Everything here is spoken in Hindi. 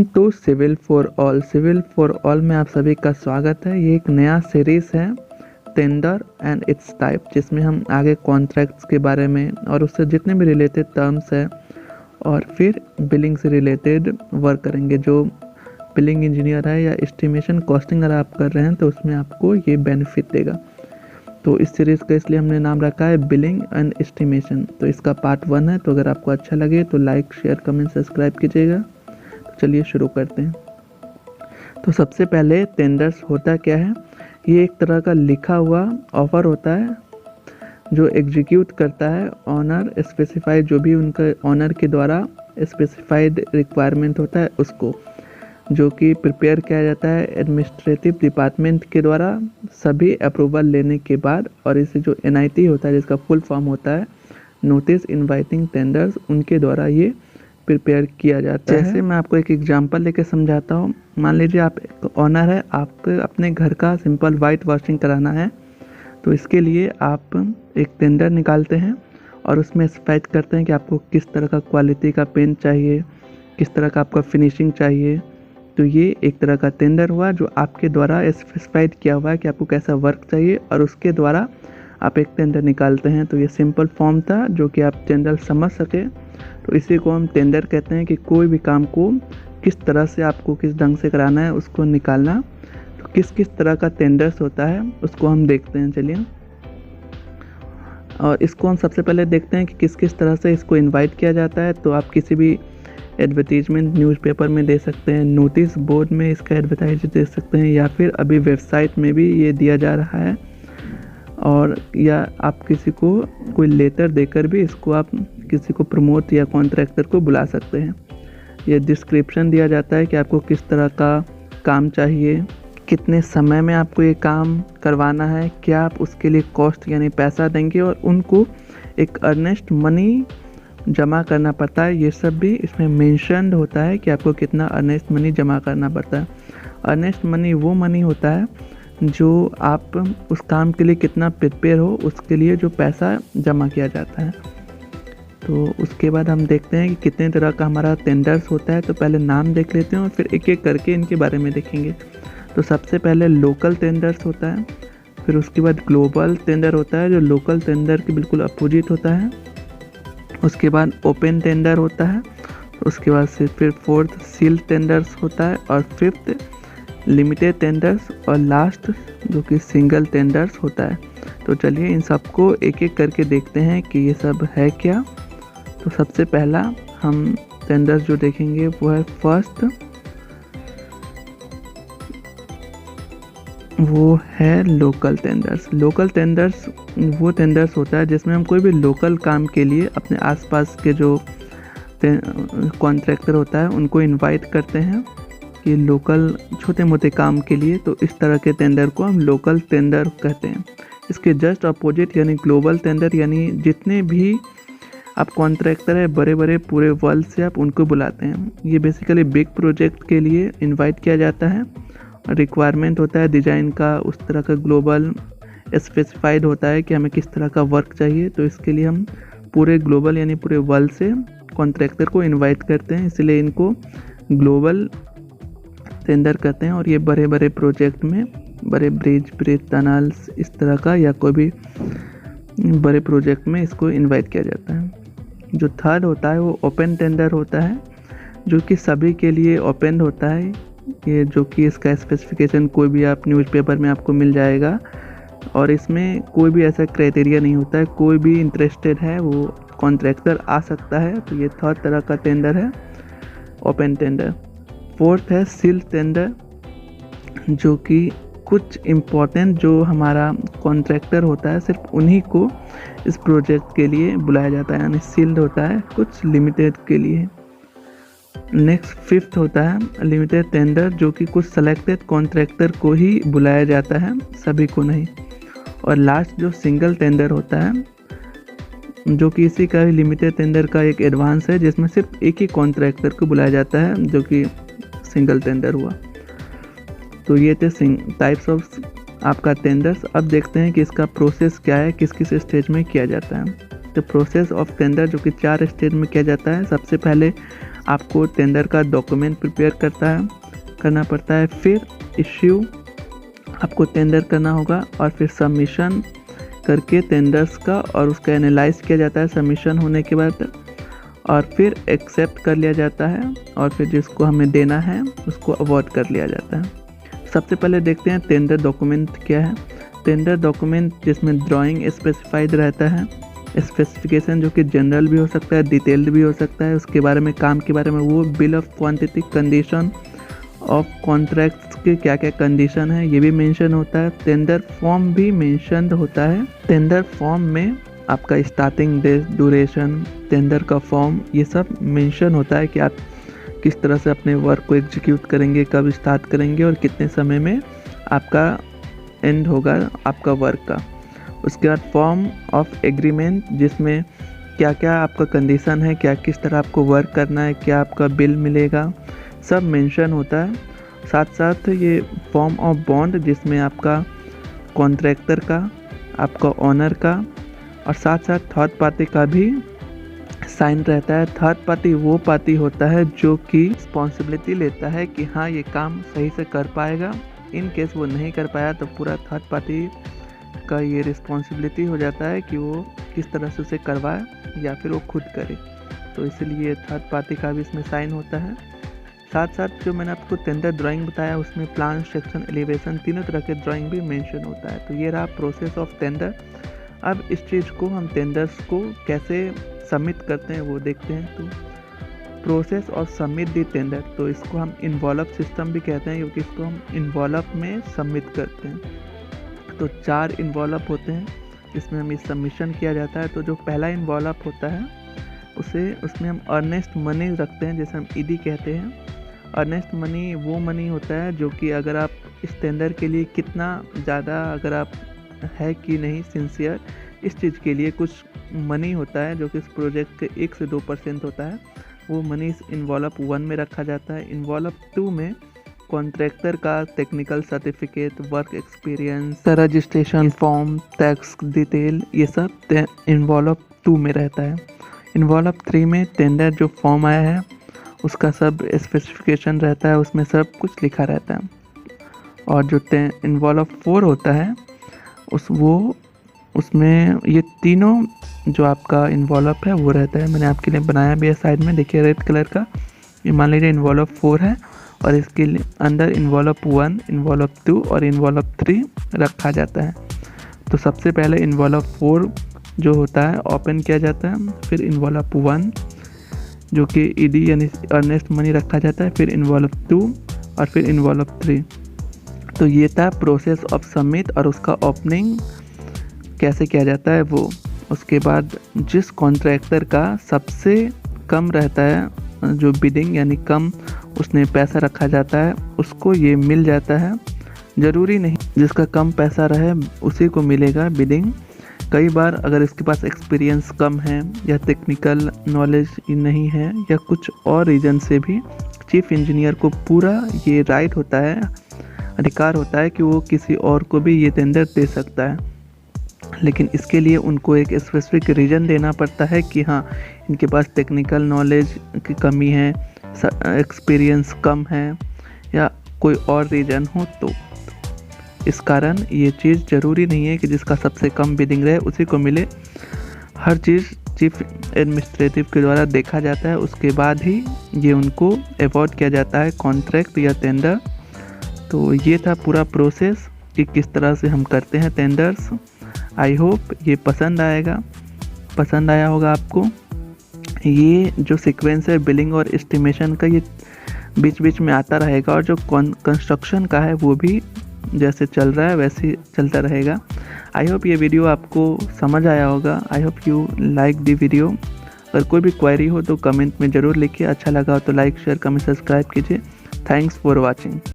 तो सिविल फॉर ऑल में आप सभी का स्वागत है। ये एक नया सीरीज़ है टेंडर एंड इट्स टाइप, जिसमें हम आगे कॉन्ट्रैक्ट्स के बारे में और उससे जितने भी रिलेटेड टर्म्स है और फिर बिलिंग से रिलेटेड वर्क करेंगे। जो बिलिंग इंजीनियर है या एस्टिमेशन कॉस्टिंग अगर आप कर रहे हैं तो उसमें आपको ये बेनिफिट देगा। तो इस सीरीज़ का इसलिए हमने नाम रखा है बिलिंग एंड एस्टिमेशन। तो इसका पार्ट 1 है। तो अगर आपको अच्छा लगे तो लाइक, शेयर, कमेंट, सब्सक्राइब कीजिएगा। चलिए शुरू करते हैं। तो सबसे पहले टेंडर्स होता क्या है? ये एक तरह का लिखा हुआ ऑफर होता है जो एग्जीक्यूट करता है ऑनर स्पेसिफाइड, जो भी उनका ऑनर के द्वारा स्पेसिफाइड रिक्वायरमेंट होता है उसको, जो कि प्रिपेयर किया जाता है एडमिनिस्ट्रेटिव डिपार्टमेंट के द्वारा सभी अप्रूवल लेने के बाद। और इसे जो NIT होता है, जिसका फुल फॉर्म होता है नोटिस इनवाइटिंग टेंडर्स, उनके द्वारा ये प्रिपेयर किया जाता है। जैसे मैं आपको एक एग्जांपल लेके समझाता हूँ। मान लीजिए आप एक ऑनर है, आपको अपने घर का सिंपल वाइट वॉशिंग कराना है। तो इसके लिए आप एक टेंडर निकालते हैं और उसमें स्पेसिफाइड करते हैं कि आपको किस तरह का क्वालिटी का पेंट चाहिए, किस तरह का आपका फिनिशिंग चाहिए। तो ये एक तरह का टेंडर हुआ जो आपके द्वारा स्पेसिफाइड किया हुआ है कि आपको कैसा वर्क चाहिए, और उसके द्वारा आप एक टेंडर निकालते हैं। तो ये सिंपल फॉर्म था जो कि आप जनरल समझ सके। तो इसी को हम टेंडर कहते हैं कि कोई भी काम को किस तरह से आपको किस ढंग से कराना है उसको निकालना। तो किस किस तरह का टेंडर्स होता है उसको हम देखते हैं। चलिए, और इसको हम सबसे पहले देखते हैं कि किस किस तरह से इसको इनवाइट किया जाता है। तो आप किसी भी एडवर्टीजमेंट न्यूज़पेपर में दे सकते हैं, नोटिस बोर्ड में इसका एडवर्टाइज दे सकते हैं, या फिर अभी वेबसाइट में भी ये दिया जा रहा है। और या आप किसी को कोई लेटर देकर भी इसको आप किसी को प्रमोट या कॉन्ट्रैक्टर को बुला सकते हैं। ये डिस्क्रिप्शन दिया जाता है कि आपको किस तरह का काम चाहिए, कितने समय में आपको ये काम करवाना है, क्या आप उसके लिए कॉस्ट यानी पैसा देंगे, और उनको एक अर्नेस्ट मनी जमा करना पड़ता है। ये सब भी इसमें मेंशन्ड होता है कि आपको कितना अर्नेस्ट मनी जमा करना पड़ता है। अर्नेस्ट मनी वो मनी होता है जो आप उस काम के लिए कितना प्रिपेयर हो, उसके लिए जो पैसा जमा किया जाता है। तो उसके बाद हम देखते हैं कि कितने तरह का हमारा टेंडर्स होता है। तो पहले नाम देख लेते हैं और फिर एक एक करके इनके बारे में देखेंगे। तो सबसे पहले लोकल टेंडर्स होता है, फिर उसके बाद ग्लोबल टेंडर होता है जो लोकल टेंडर के बिल्कुल अपोजिट होता है। उसके बाद ओपन टेंडर होता है, उसके बाद से फिर फोर्थ सील्ड टेंडर्स होता है, और फिफ्थ लिमिटेड टेंडर्स, और लास्ट जो कि सिंगल टेंडर्स होता है। तो चलिए इन सबको एक एक करके देखते हैं कि ये सब है क्या। तो सबसे पहला हम टेंडर्स जो देखेंगे वो है फर्स्ट, वो है लोकल टेंडर्स। लोकल टेंडर्स वो टेंडर्स होता है जिसमें हम कोई भी लोकल काम के लिए अपने आसपास के जो कॉन्ट्रैक्टर होता है उनको इनवाइट करते हैं कि लोकल छोटे मोटे काम के लिए। तो इस तरह के टेंडर को हम लोकल टेंडर कहते हैं। इसके जस्ट अपोजिट यानी ग्लोबल टेंडर, यानी जितने भी आप कॉन्ट्रैक्टर है बड़े बड़े पूरे वर्ल्ड से आप उनको बुलाते हैं। ये बेसिकली बिग प्रोजेक्ट के लिए इनवाइट किया जाता है। रिक्वायरमेंट होता है डिज़ाइन का, उस तरह का ग्लोबल स्पेसिफाइड होता है कि हमें किस तरह का वर्क चाहिए। तो इसके लिए हम पूरे ग्लोबल यानी पूरे वर्ल्ड से कॉन्ट्रैक्टर को इनवाइट करते हैं, इसलिए इनको ग्लोबल टेंडर करते हैं। और ये बड़े बड़े प्रोजेक्ट में, बड़े ब्रिज टनल्स इस तरह का या कोई भी बड़े प्रोजेक्ट में इसको इनवाइट किया जाता है। जो थर्ड होता है वो ओपन टेंडर होता है, जो कि सभी के लिए ओपन होता है। ये जो कि इसका स्पेसिफिकेशन कोई भी आप न्यूज़पेपर में आपको मिल जाएगा, और इसमें कोई भी ऐसा क्राइटेरिया नहीं होता है, कोई भी इंटरेस्टेड है वो कॉन्ट्रैक्टर आ सकता है। तो ये थर्ड तरह का टेंडर है, ओपन टेंडर। फोर्थ है सील्ड टेंडर, जो कि कुछ इम्पोर्टेंट जो हमारा कॉन्ट्रैक्टर होता है सिर्फ उन्हीं को इस प्रोजेक्ट के लिए बुलाया जाता है, यानी सील्ड होता है कुछ लिमिटेड के लिए। नेक्स्ट फिफ्थ होता है लिमिटेड टेंडर, जो कि कुछ सेलेक्टेड कॉन्ट्रैक्टर को ही बुलाया जाता है, सभी को नहीं। और लास्ट जो सिंगल टेंडर होता है, जो कि इसी का लिमिटेड टेंडर का एक एडवांस है, जिसमें सिर्फ एक ही कॉन्ट्रैक्टर को बुलाया जाता है, जो कि सिंगल टेंडर हुआ। तो ये थे टाइप्स ऑफ आपका टेंडर्स। अब देखते हैं कि इसका प्रोसेस क्या है, किस किस स्टेज में किया जाता है। तो प्रोसेस ऑफ टेंडर जो कि 4 स्टेज में किया जाता है। सबसे पहले आपको टेंडर का डॉक्यूमेंट प्रिपेयर करना पड़ता है, फिर इश्यू आपको टेंडर करना होगा और फिर सबमिशन करके टेंडर्स का और उसका एनालाइज किया जाता है सबमिशन होने के बाद, और फिर एक्सेप्ट कर लिया जाता है और फिर जिसको हमें देना है उसको अवॉर्ड कर लिया जाता है। सबसे पहले देखते हैं टेंडर डॉक्यूमेंट क्या है। टेंडर डॉक्यूमेंट जिसमें ड्राइंग स्पेसिफाइड रहता है, स्पेसिफिकेशन जो कि जनरल भी हो सकता है, डिटेल्ड भी हो सकता है, उसके बारे में काम के बारे में वो bill of quantity, condition of contracts के क्या क्या कंडीशन है ये भी मेंशन होता है। टेंडर फॉर्म भी मेंशन होता है। टेंडर फॉर्म में आपका स्टार्टिंग डेट, ड्यूरेशन, टेंडर का फॉर्म, ये सब मेंशन होता है कि आप किस तरह से अपने वर्क को एग्जीक्यूट करेंगे, कब स्टार्ट करेंगे और कितने समय में आपका एंड होगा आपका वर्क का। उसके बाद फॉर्म ऑफ एग्रीमेंट जिसमें क्या क्या आपका कंडीशन है, क्या किस तरह आपको वर्क करना है, क्या आपका बिल मिलेगा, सब मेंशन होता है। साथ साथ ये फॉर्म ऑफ बॉन्ड जिसमें आपका कॉन्ट्रैक्टर का, आपका ऑनर का और साथ साथ थर्ड पार्टी का भी साइन रहता है। थर्ड पार्टी वो पार्टी होता है जो कि रिस्पॉन्सिबिलिटी लेता है कि हाँ ये काम सही से कर पाएगा। इन केस वो नहीं कर पाया तो पूरा थर्ड पार्टी का ये रिस्पॉन्सिबिलिटी हो जाता है कि वो किस तरह से उसे करवाए या फिर वो खुद करे, तो इसलिए थर्ड पार्टी का भी इसमें साइन होता है। साथ साथ जो मैंने आपको टेंडर ड्राइंग बताया उसमें प्लान, सेक्शन, एलिवेशन तीनों तरह के ड्राइंग भी मेंशन होता है। तो ये रहा प्रोसेस ऑफ टेंडर। अब इस चीज़ को हम टेंडर्स को कैसे सबमिट करते हैं वो देखते हैं। तो प्रोसेस और सबमिट दी टेंडर, तो इसको हम इन्वॉल्व सिस्टम भी कहते हैं क्योंकि इसको हम इन्वॉल्व में सबमिट करते हैं। तो 4 इन्वॉल्व होते हैं जिसमें हमें सबमिशन किया जाता है। तो जो पहला इन्वॉल्व होता है उसमें हम अर्नेस्ट मनी रखते हैं, जैसे हम ईडी कहते हैं। अर्नेस्ट मनी वो मनी होता है जो कि अगर आप इस टेंडर के लिए कितना ज़्यादा अगर आप है कि नहीं सिंसियर इस चीज़ के लिए कुछ मनी होता है जो कि इस प्रोजेक्ट के 1 से 2% होता है, वो मनी इस इन्वॉल्व 1 में रखा जाता है। इन्वॉल्व 2 में कॉन्ट्रैक्टर का technical certificate, work experience, registration form, tax detail, ये सब इन्वॉल्व 2 में रहता है। इन्वॉल्व 3 में टेंडर जो फॉर्म आया है उसका सब स्पेसिफिकेशन रहता है, उसमें सब कुछ लिखा रहता है। और जो इन्वॉल्व 4 होता है उसमें ये तीनों जो आपका इन्वॉल्व है वो रहता है। मैंने आपके लिए बनाया भी है साइड में, देखिए रेड कलर का। ये मान लीजिए इन्वॉल्व 4 है और इसके अंदर इन्वॉल्व 1, इन्वॉल्व 2 और इन्वॉल्व 3 रखा जाता है। तो सबसे पहले इन्वॉल्व 4 जो होता है ओपन किया जाता है, फिर इन्वॉल्व 1 जो कि ईडी यानी अर्नेस्ट मनी रखा जाता है, फिर इन्वॉल्व 2 और फिर इन्वॉल्व 3। तो ये था प्रोसेस ऑफ सबमिट और उसका ओपनिंग कैसे किया जाता है वो। उसके बाद जिस कॉन्ट्रैक्टर का सबसे कम रहता है जो बिडिंग यानी कम उसने पैसा रखा जाता है उसको ये मिल जाता है। ज़रूरी नहीं जिसका कम पैसा रहे उसी को मिलेगा बिडिंग। कई बार अगर इसके पास एक्सपीरियंस कम है या टेक्निकल नॉलेज नहीं है या कुछ और रीज़न से भी चीफ इंजीनियर को पूरा ये राइट होता है, अधिकार होता है कि वो किसी और को भी ये टेंडर दे सकता है। लेकिन इसके लिए उनको एक स्पेसिफिक रीज़न देना पड़ता है कि हाँ इनके पास टेक्निकल नॉलेज की कमी है, एक्सपीरियंस कम है या कोई और रीज़न हो। तो इस कारण ये चीज़ ज़रूरी नहीं है कि जिसका सबसे कम बिडिंग रहे उसी को मिले। हर चीज़ चीफ एडमिनिस्ट्रेटिव के द्वारा देखा जाता है, उसके बाद ही ये उनको अवॉर्ड किया जाता है कॉन्ट्रैक्ट या टेंडर। तो ये था पूरा प्रोसेस कि किस तरह से हम करते हैं टेंडर्स। आई होप ये पसंद आया होगा आपको। ये जो सीक्वेंस है बिलिंग और एस्टिमेशन का ये बीच बीच में आता रहेगा और जो कंस्ट्रक्शन का है वो भी जैसे चल रहा है वैसे चलता रहेगा। आई होप ये वीडियो आपको समझ आया होगा। I hope you like the video. अगर कोई भी क्वेरी हो तो कमेंट में ज़रूर लिखिए। अच्छा लगा हो तो लाइक, शेयर, कमेंट, सब्सक्राइब कीजिए। Thanks for watching.